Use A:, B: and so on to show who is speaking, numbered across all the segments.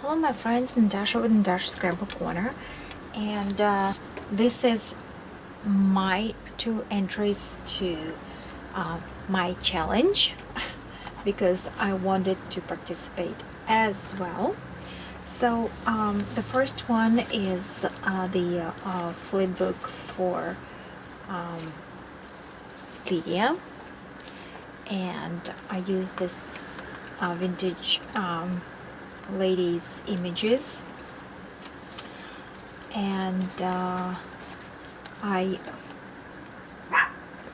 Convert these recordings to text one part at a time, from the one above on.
A: Hello my friends, Natasha with Natasha'Scrapbookorner, and this is my 2 entries to my challenge because I wanted to participate as well. So the first one is the Flipbook for Lydia, and I use this vintage ladies images, and I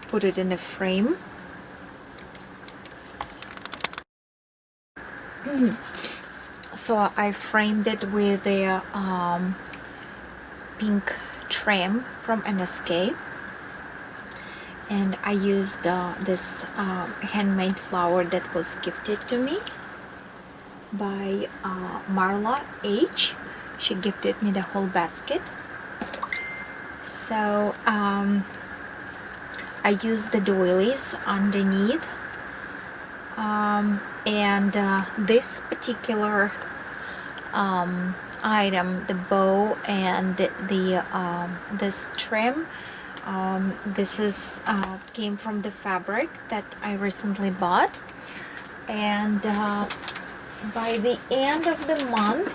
A: put it in a frame. So I framed it with a pink trim from NSK, and I used this handmade flower that was gifted to me by Marla H. She gifted me the whole basket. So I used the doilies underneath, and this particular item, the bow and this trim, this is came from the fabric that I recently bought, and by the end of the month,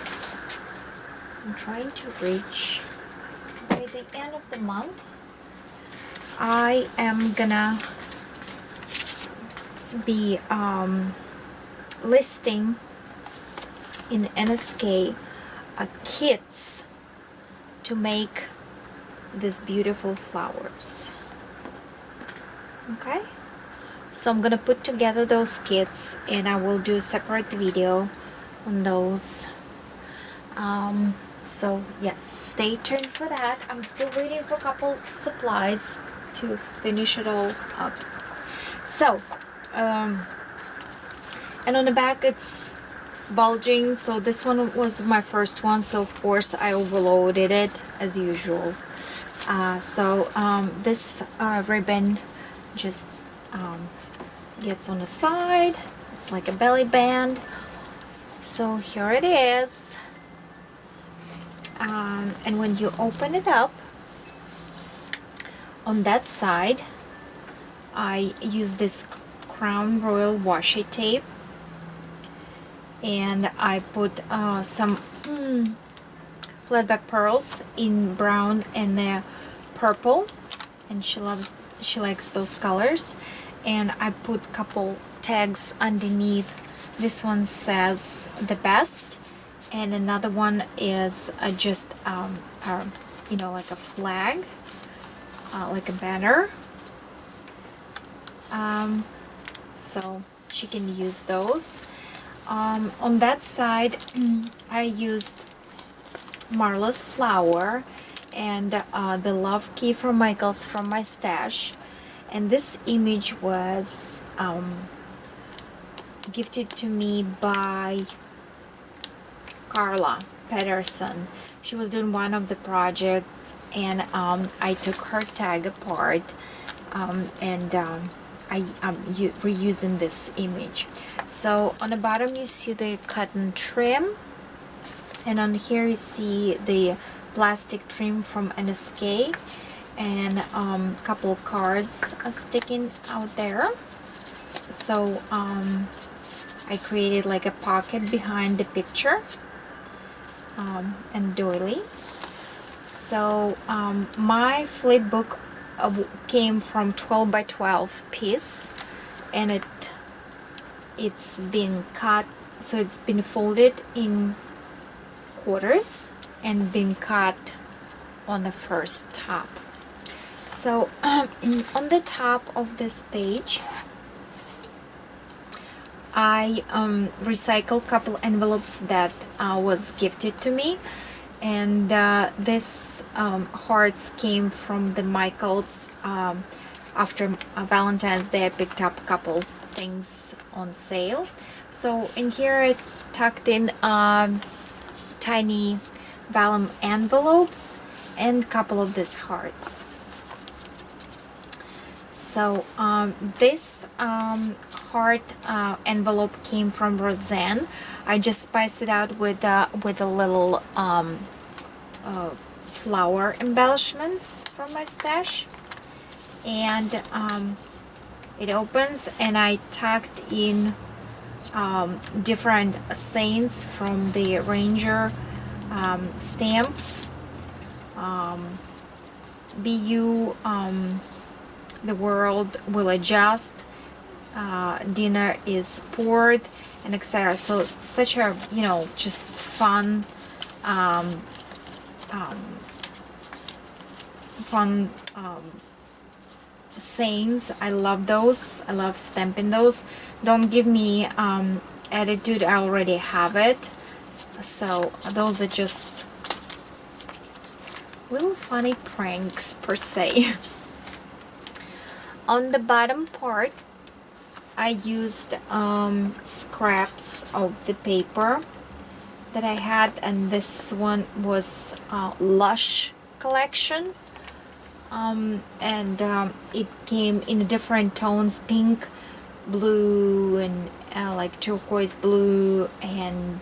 A: I'm trying to reach, by the end of the month, I am gonna be listing in NSK kits to make these beautiful flowers. Okay, so I'm gonna put together those kits and I will do a separate video on those. So yes, stay tuned for that. I'm still waiting for a couple supplies to finish it all up. So and on the back it's bulging, so this one was my first one, so of course I overloaded it as usual. This ribbon just gets on the side. It's like a belly band. So here it is, and when you open it up, on that side I use this Crown Royal washi tape, and I put some flatback pearls in brown and purple, and she likes those colors. And I put a couple tags underneath. This one says the best, and another one is just you know, like a flag, like a banner, so she can use those. On that side I used Marla's flower and the love key from Michael's from my stash, and this image was gifted to me by Carla Pedersen. She was doing one of the projects, and I took her tag apart, and I'm reusing this image. So on the bottom you see the cotton trim, and on here you see the plastic trim from NSK, and a couple cards are sticking out there. So I created like a pocket behind the picture and doily. So my flipbook came from 12 by 12 piece, and it's been cut, so it's been folded in quarters and been cut on the first top. So on the top of this page I recycled a couple envelopes that was gifted to me, and this hearts came from the Michaels. After Valentine's Day I picked up a couple things on sale. So in here it's tucked in tiny vellum envelopes and a couple of these hearts. So this heart envelope came from Roseanne. I just spice it out with a little flower embellishments from my stash. And it opens, and I tucked in different sayings from the Ranger stamps. BU, the world will adjust, dinner is poured, and etc. So such a, you know, just fun sayings. I love those. I love stamping those. Don't give me attitude, I already have it. So those are just little funny pranks per se. On the bottom part, I used scraps of the paper that I had, and this one was Lush collection. It came in different tones: pink, blue, and like turquoise blue, and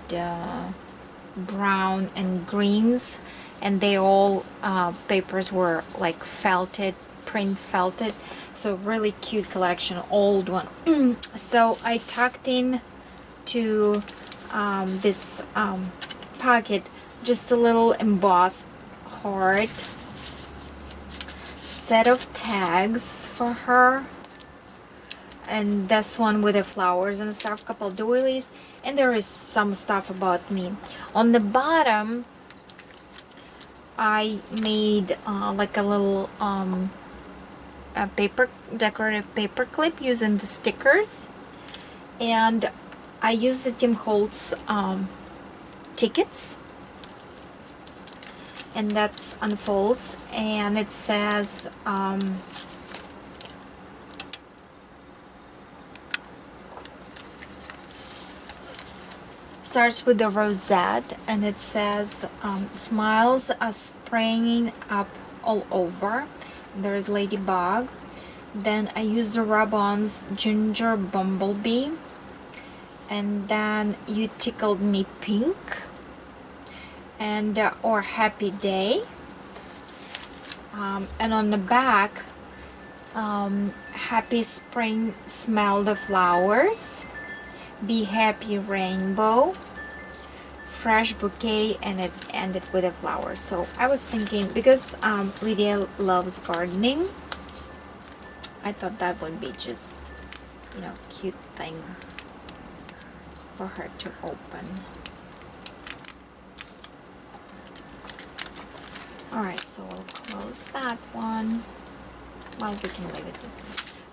A: brown and greens, and they all papers were like felted, print felted. So really cute collection, old one. So I tucked in to this pocket just a little embossed heart, set of tags for her, and this one with the flowers and stuff, couple doilies, and there is some stuff about me. On the bottom, I made like a little decorative paper clip using the stickers, and I used the Tim Holtz tickets, and that unfolds, and it says starts with the rosette, and it says smiles are spraying up all over. There's ladybug. Then I used the rub-ons ginger bumblebee, and then you tickled me pink, and or happy day. And on the back, happy spring, smell the flowers, be happy rainbow, fresh bouquet, and it ended with a flower. So I was thinking, because Lydia loves gardening, I thought that would be just, you know, cute thing for her to open. Alright, so we'll close that one. Well, we can leave it.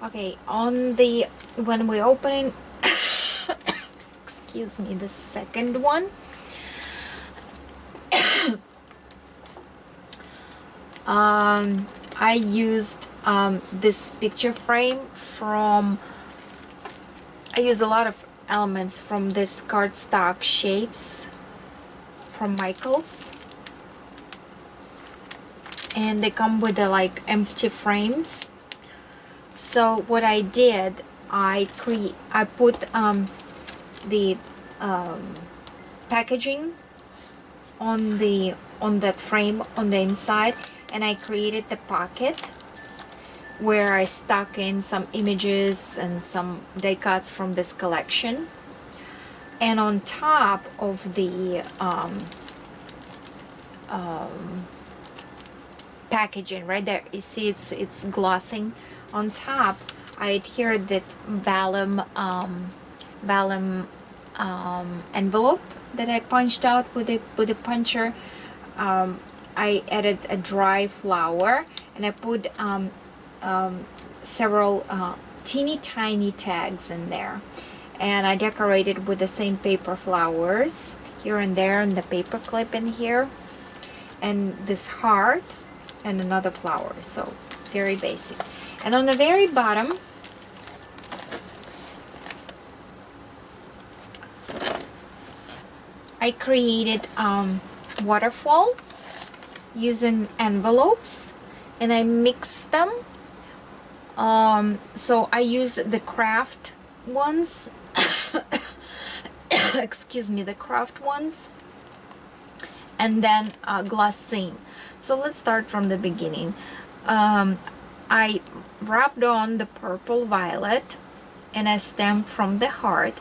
A: Okay, on the, when we're opening, excuse me, the second one, I used this picture frame from, I use a lot of elements from this cardstock shapes from Michaels, and they come with the like empty frames. So what I did, I put the packaging on that frame on the inside, and I created the pocket where I stuck in some images and some die cuts from this collection. And on top of the packaging right there, you see it's glossing on top, I adhered that vellum envelope that I punched out with a puncher. I added a dry flower, and I put several teeny tiny tags in there, and I decorated with the same paper flowers here and there, and the paper clip in here, and this heart and another flower. So very basic. And on the very bottom, I created waterfall using envelopes, and I mixed them. So I use the craft ones excuse me, the craft ones, and then glassine. So let's start from the beginning. I rubbed on the purple violet and I stamped from the heart,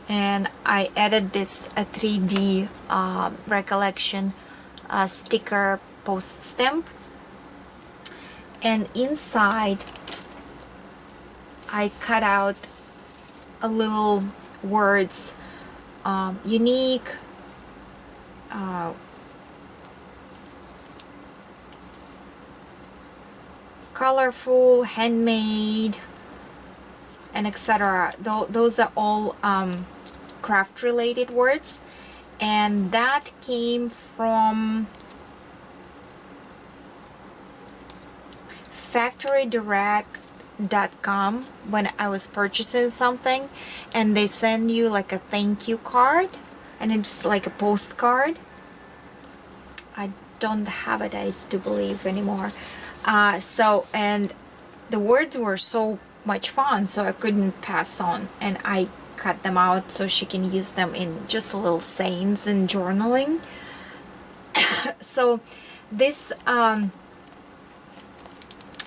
A: and I added this a 3D recollection sticker post stamp, and inside I cut out a little words, unique, colorful, handmade, and etc. Those are all craft related words, and that came from factorydirect.com when I was purchasing something, and they send you like a thank you card, and it's like a postcard. I don't have it, I do believe, anymore. And the words were so much fun, so I couldn't pass on, and I cut them out so she can use them in just little sayings and journaling. So this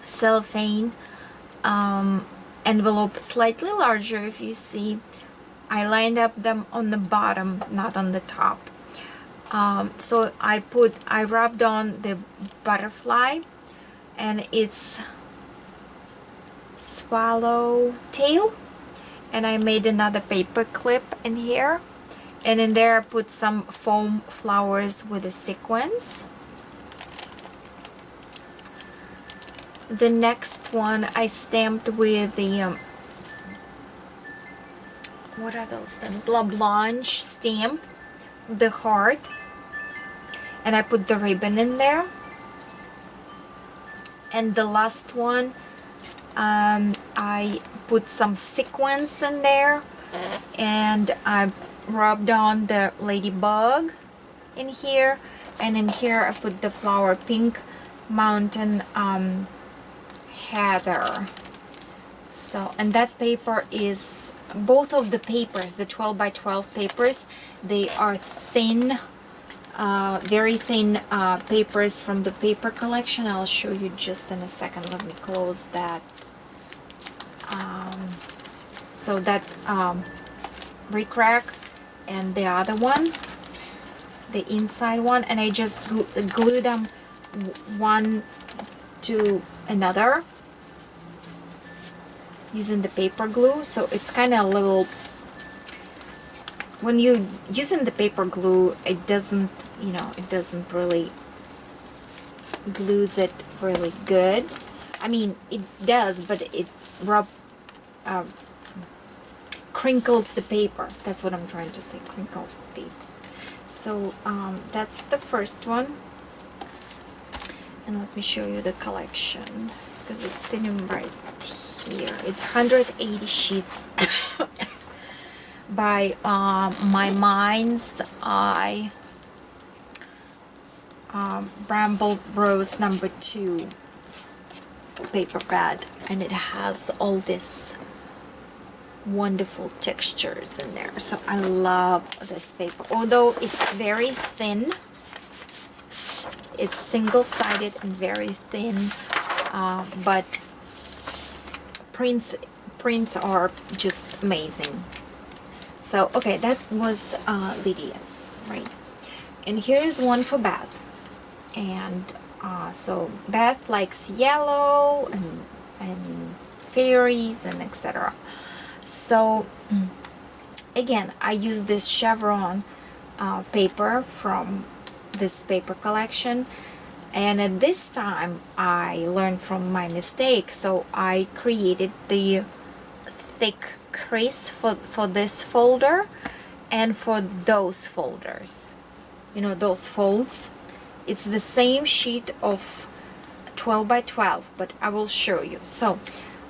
A: cellophane envelope, slightly larger, if you see, I lined up them on the bottom, not on the top. So I rubbed on the butterfly, and it's swallow tail, and I made another paper clip in here, and in there I put some foam flowers with a sequence. The next one I stamped with the what are those stamps? La Blanche stamp, the heart, and I put the ribbon in there. And the last one, I put some sequins in there, and I rubbed on the ladybug in here, and in here I put the flower pink mountain heather. So, and that paper is, both of the papers, the 12 by 12 papers, they are thin, very thin papers from the paper collection. I'll show you just in a second. Let me close that. So that Recrack, and the other one, the inside one, and I just glue them one to another using the paper glue. So it's kind of a little, when you using the paper glue, it doesn't, you know, it doesn't really glues it really good. I mean, it does, but it crinkles the paper. That's what I'm trying to say, crinkles the paper. So that's the first one, and let me show you the collection, because it's sitting right here. It's 180 sheets by My Mind's Eye Bramble Rose #2 paper pad, and it has all this wonderful textures in there. So I love this paper, although it's very thin. It's single-sided and very thin, but prints are just amazing. So okay, that was Lydia's, right? And here is one for Beth. And so Beth likes yellow and fairies and etc. So again, I use this chevron paper from this paper collection, and at this time I learned from my mistake, so I created the thick crease for this folder and for those folders, you know, those folds. It's the same sheet of 12 by 12, but I will show you. So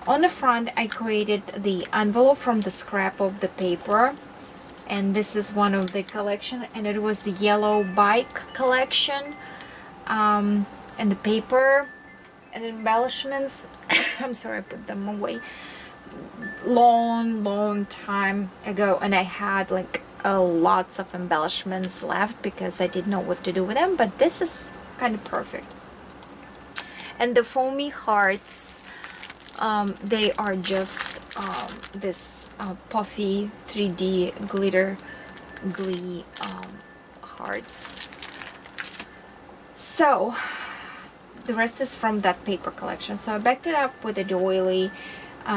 A: on the front I created the envelope from the scrap of the paper, and this is one of the collection, and it was the yellow bike collection, and the paper and embellishments I'm sorry, I put them away long time ago, and I had like lots of embellishments left because I didn't know what to do with them, but this is kind of perfect. And the foamy hearts, they are just this puffy 3D glitter glee hearts. So the rest is from that paper collection. So I backed it up with a doily,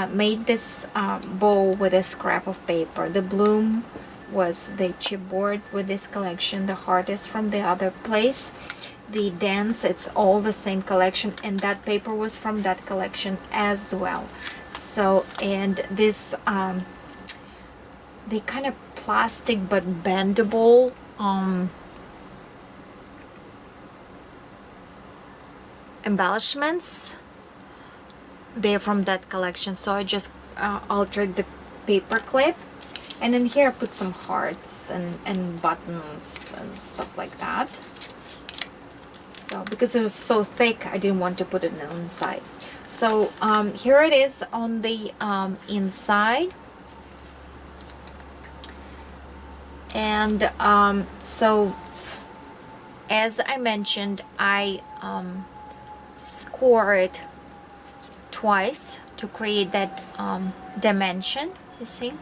A: made this bow with a scrap of paper. The bloom was the chipboard with this collection. The heart is from the other place. The dance, it's all the same collection, and that paper was from that collection as well. So, and this they kind of plastic but bendable embellishments, they're from that collection. So I just altered the paper clip, and in here I put some hearts and buttons and stuff like that. So because it was so thick, I didn't want to put it on the inside. So here it is on the inside. And so as I mentioned, I scored twice to create that dimension, you see.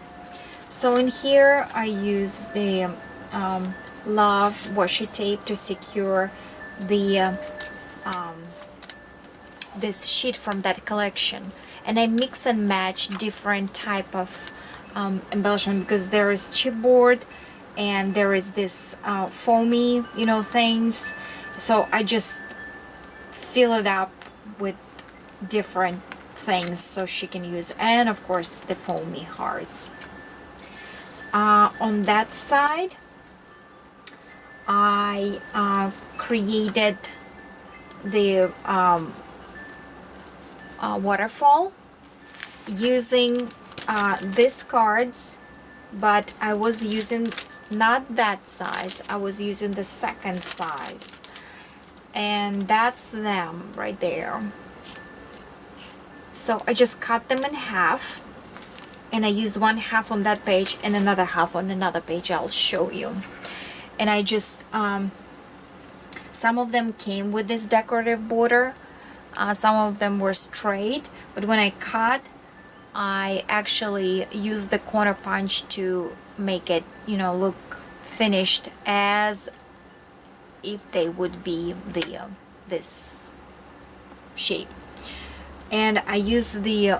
A: So in here I use the Love washi tape to secure the this sheet from that collection, and I mix and match different type of embellishment, because there is chipboard and there is this foamy, you know, things. So I just fill it up with different things so she can use, and of course the foamy hearts. On that side I created the waterfall using these cards, but I was using not that size, I was using the second size, and that's them right there. So I just cut them in half, and I used one half on that page and another half on another page. I'll show you. And I just some of them came with this decorative border, some of them were straight, but when I cut, I actually used the corner punch to make it, you know, look finished as if they would be the this shape. And I use the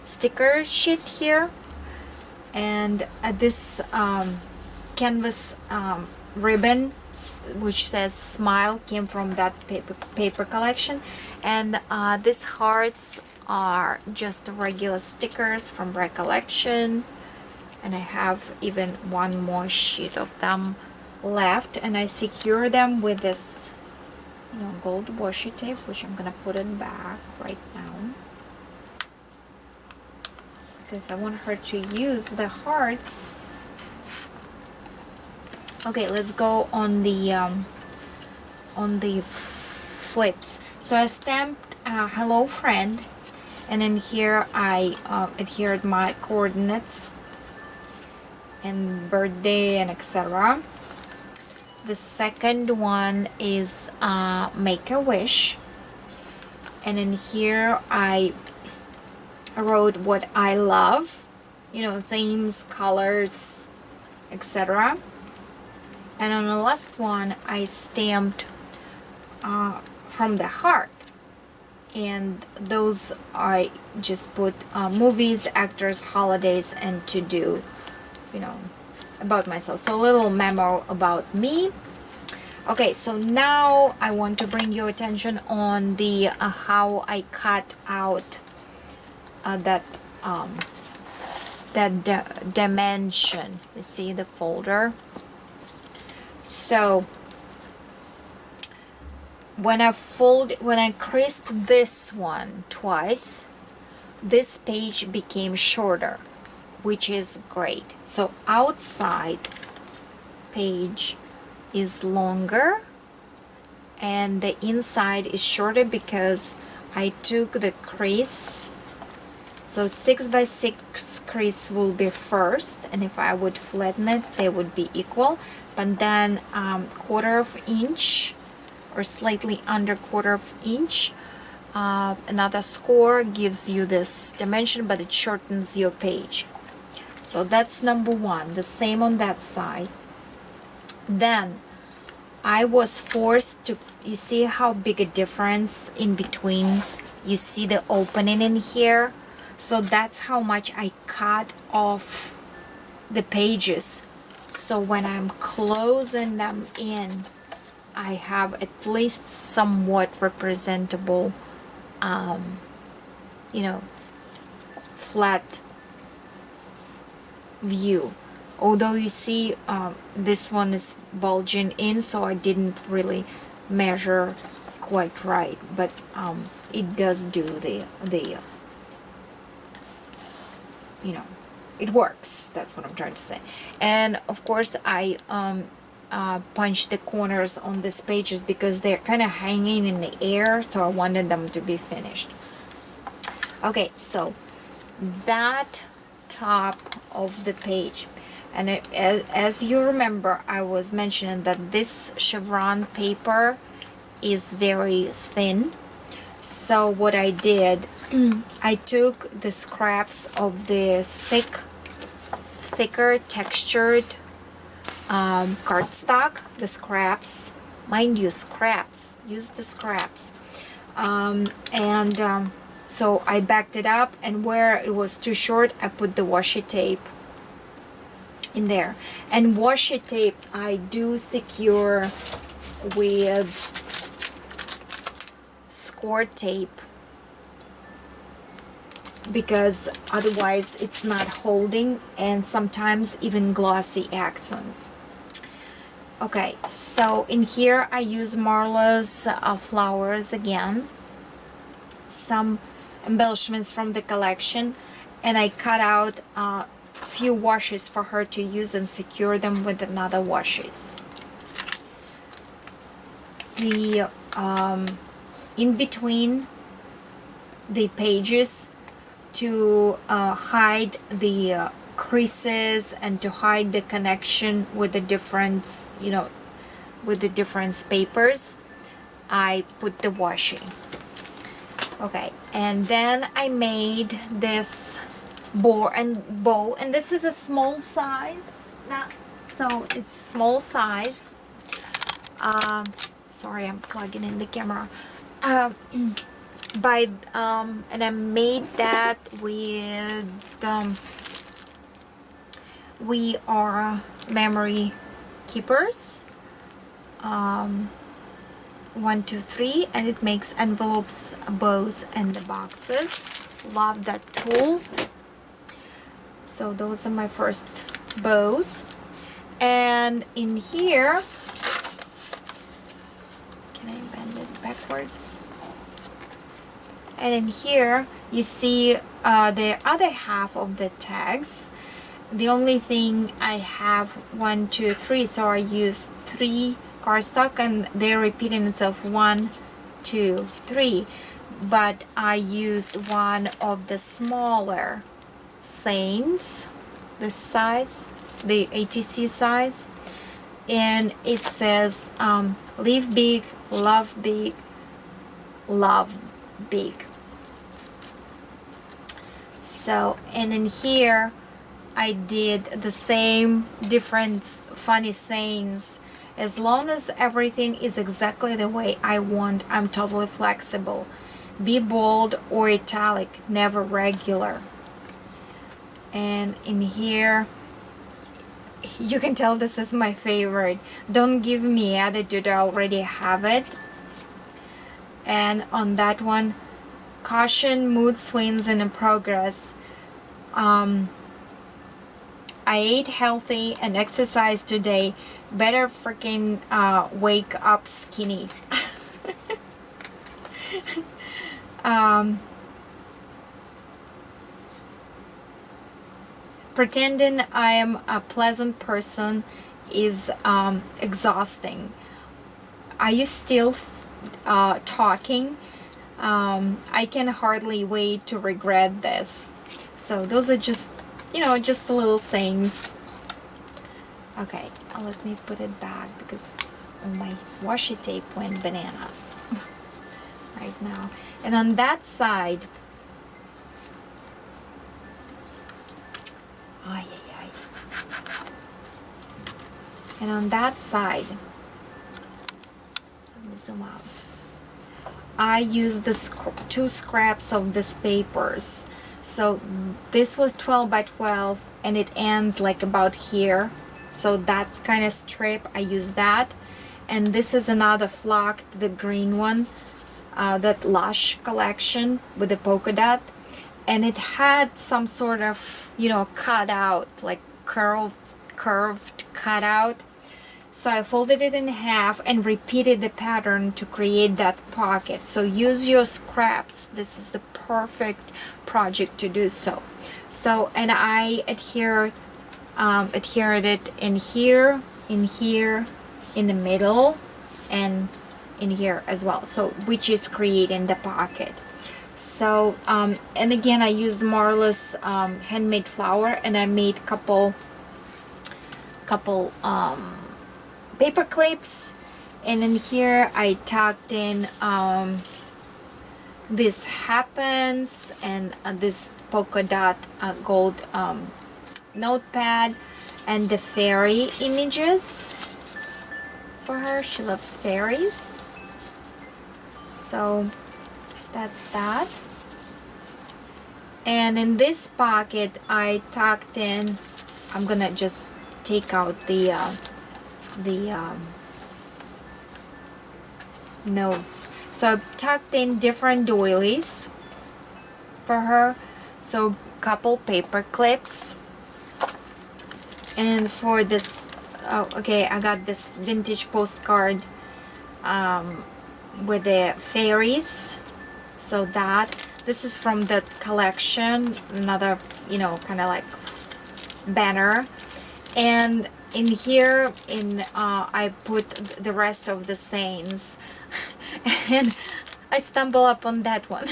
A: sticker sheet here, and this canvas ribbon which says smile came from that paper collection, and these hearts are just regular stickers from Recollection, and I have even one more sheet of them left, and I secure them with this, you know, gold washi tape, which I'm gonna put it back right now because I want her to use the hearts. Okay, let's go on the flips. So I stamped hello friend, and in here I adhered my coordinates and birthday and etc. The second one is make a wish, and in here I wrote what I love, you know, themes, colors, etc. And on the last one I stamped from the heart, and those I just put movies, actors, holidays, and to do, you know, about myself. So a little memo about me. Okay, so now I want to bring your attention on the how I cut out that dimension. You see the folder. So when I creased this one twice, this page became shorter, which is great. So outside page is longer and the inside is shorter because I took the crease So 6 by 6 crease will be first, and if I would flatten it, they would be equal. But then 1/4 inch or slightly under 1/4 inch, another score gives you this dimension, but it shortens your page. So that's number one. The same on that side. Then I was forced to, you see how big a difference in between, you see the opening in here? So that's how much I cut off the pages. So when I'm closing them in, I have at least somewhat representable, you know, flat view. Although you see this one is bulging in, so I didn't really measure quite right, but it does do the you know, it works. That's what I'm trying to say. And of course I punched the corners on these pages because they're kind of hanging in the air, so I wanted them to be finished. Okay, so that top of the page, and as you remember, I was mentioning that this chevron paper is very thin. So what I did, I took the scraps of the thicker textured cardstock, the scraps, mind you, scraps, use the scraps, so I backed it up, and where it was too short, I put the washi tape in there. And washi tape I do secure with score tape, because otherwise it's not holding, and sometimes even glossy accents. Okay, so in here I use Marla's flowers again, some embellishments from the collection, and I cut out a few washes for her to use and secure them with another washes. The in between the pages, to hide the creases and to hide the connection with the different, you know, with the different papers, I put the washi. Okay, and then I made this bow, and this is a small size, so it's small size. Sorry, I'm plugging in the camera. And I made that with We Are Memory Keepers, 1, 2, 3, and it makes envelopes, bows, and the boxes. Love that tool. So those are my first bows. And in here, can I bend it backwards? And in here you see the other half of the tags. The only thing I have 1, 2, 3, so I used 3 cardstock, and they're repeating itself 1, 2, 3. But I used one of the smaller sayings, this size, the ATC size, and it says live big, love big, love big. So, and in here I did the same different funny sayings. As long as everything is exactly the way I want, I'm totally flexible. Be bold or italic, never regular. And in here, you can tell this is my favorite. Don't give me attitude, I already have it. And on that one, caution, mood swings in progress. I ate healthy and exercised today. Better freaking wake up skinny. Pretending I am a pleasant person is exhausting. Are you still talking? I can hardly wait to regret this. So those are just, you know, just the little sayings. Okay, let me put it back because my washi tape went bananas right now. And on that side, ay, ay, ay. And on that side, let me zoom out. I used the 2 scraps of this papers. So this was 12 by 12 and it ends like about here. So that kind of strip, I use that. And this is another flock, the green one, that Lush collection with the polka dot. And it had some sort of, you know, cut out, like curved cutout. So I folded it in half and repeated the pattern to create that pocket. So use your scraps. This is the perfect project to do so. So, and I adhered it in here, in the middle, and in here as well. So, which is creating the pocket. So, and again, I used Marla's handmade flower, and I made couple paper clips, and in here I tucked in this happens and this polka dot gold notepad and the fairy images for her. She loves fairies, so that's that. And in this pocket I tucked in, I'm gonna just take out the notes. So I tucked in different doilies for her. So couple paper clips. And for this, okay, I got this vintage postcard with the fairies. So this is from the collection, another, you know, kind of like banner. And in here, I put the rest of the sayings, and I stumbled upon that one.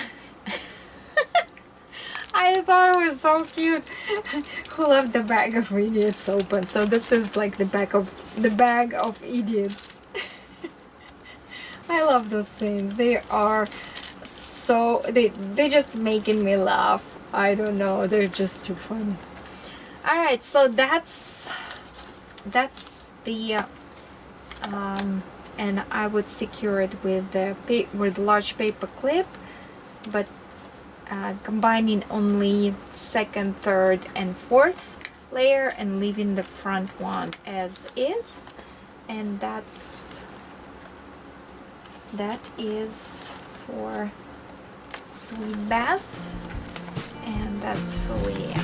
A: I thought it was so cute. Who left the bag of idiots open? So this is like the bag of idiots. I love those sayings. They are so they just making me laugh. I don't know. They're just too funny. All right, so that's the and I would secure it with the large paper clip, but combining only second, third, and fourth layer and leaving the front one as is. And that is for Sweet Bath, and that's for Leah.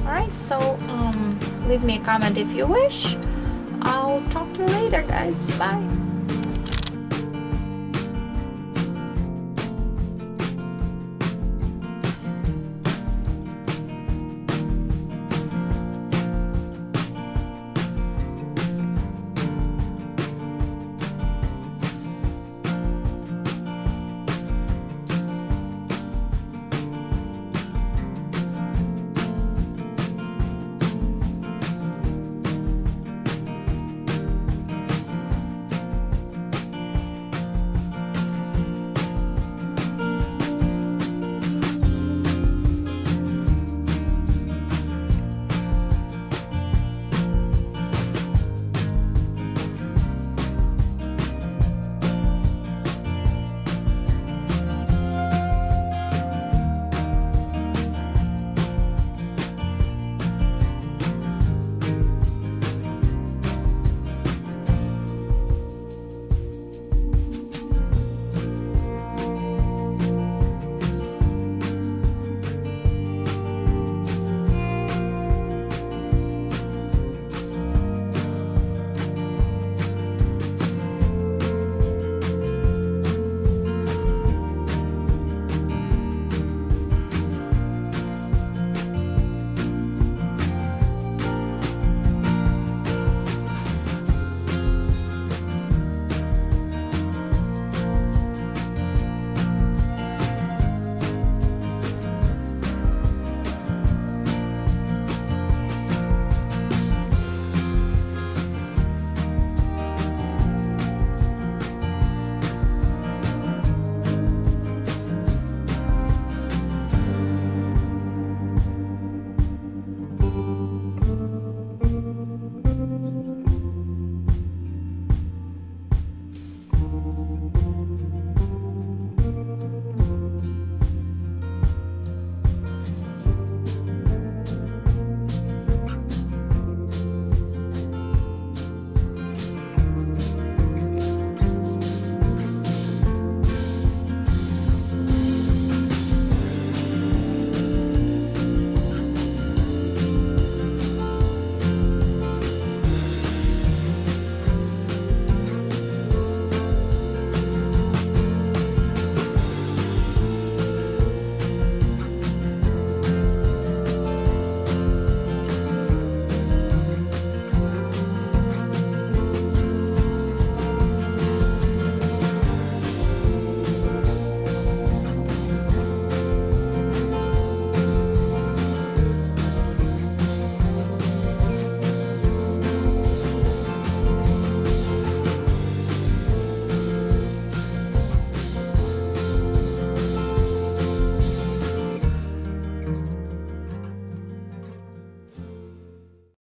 A: Alright, so leave me a comment if you wish. I'll talk to you later, guys. Bye.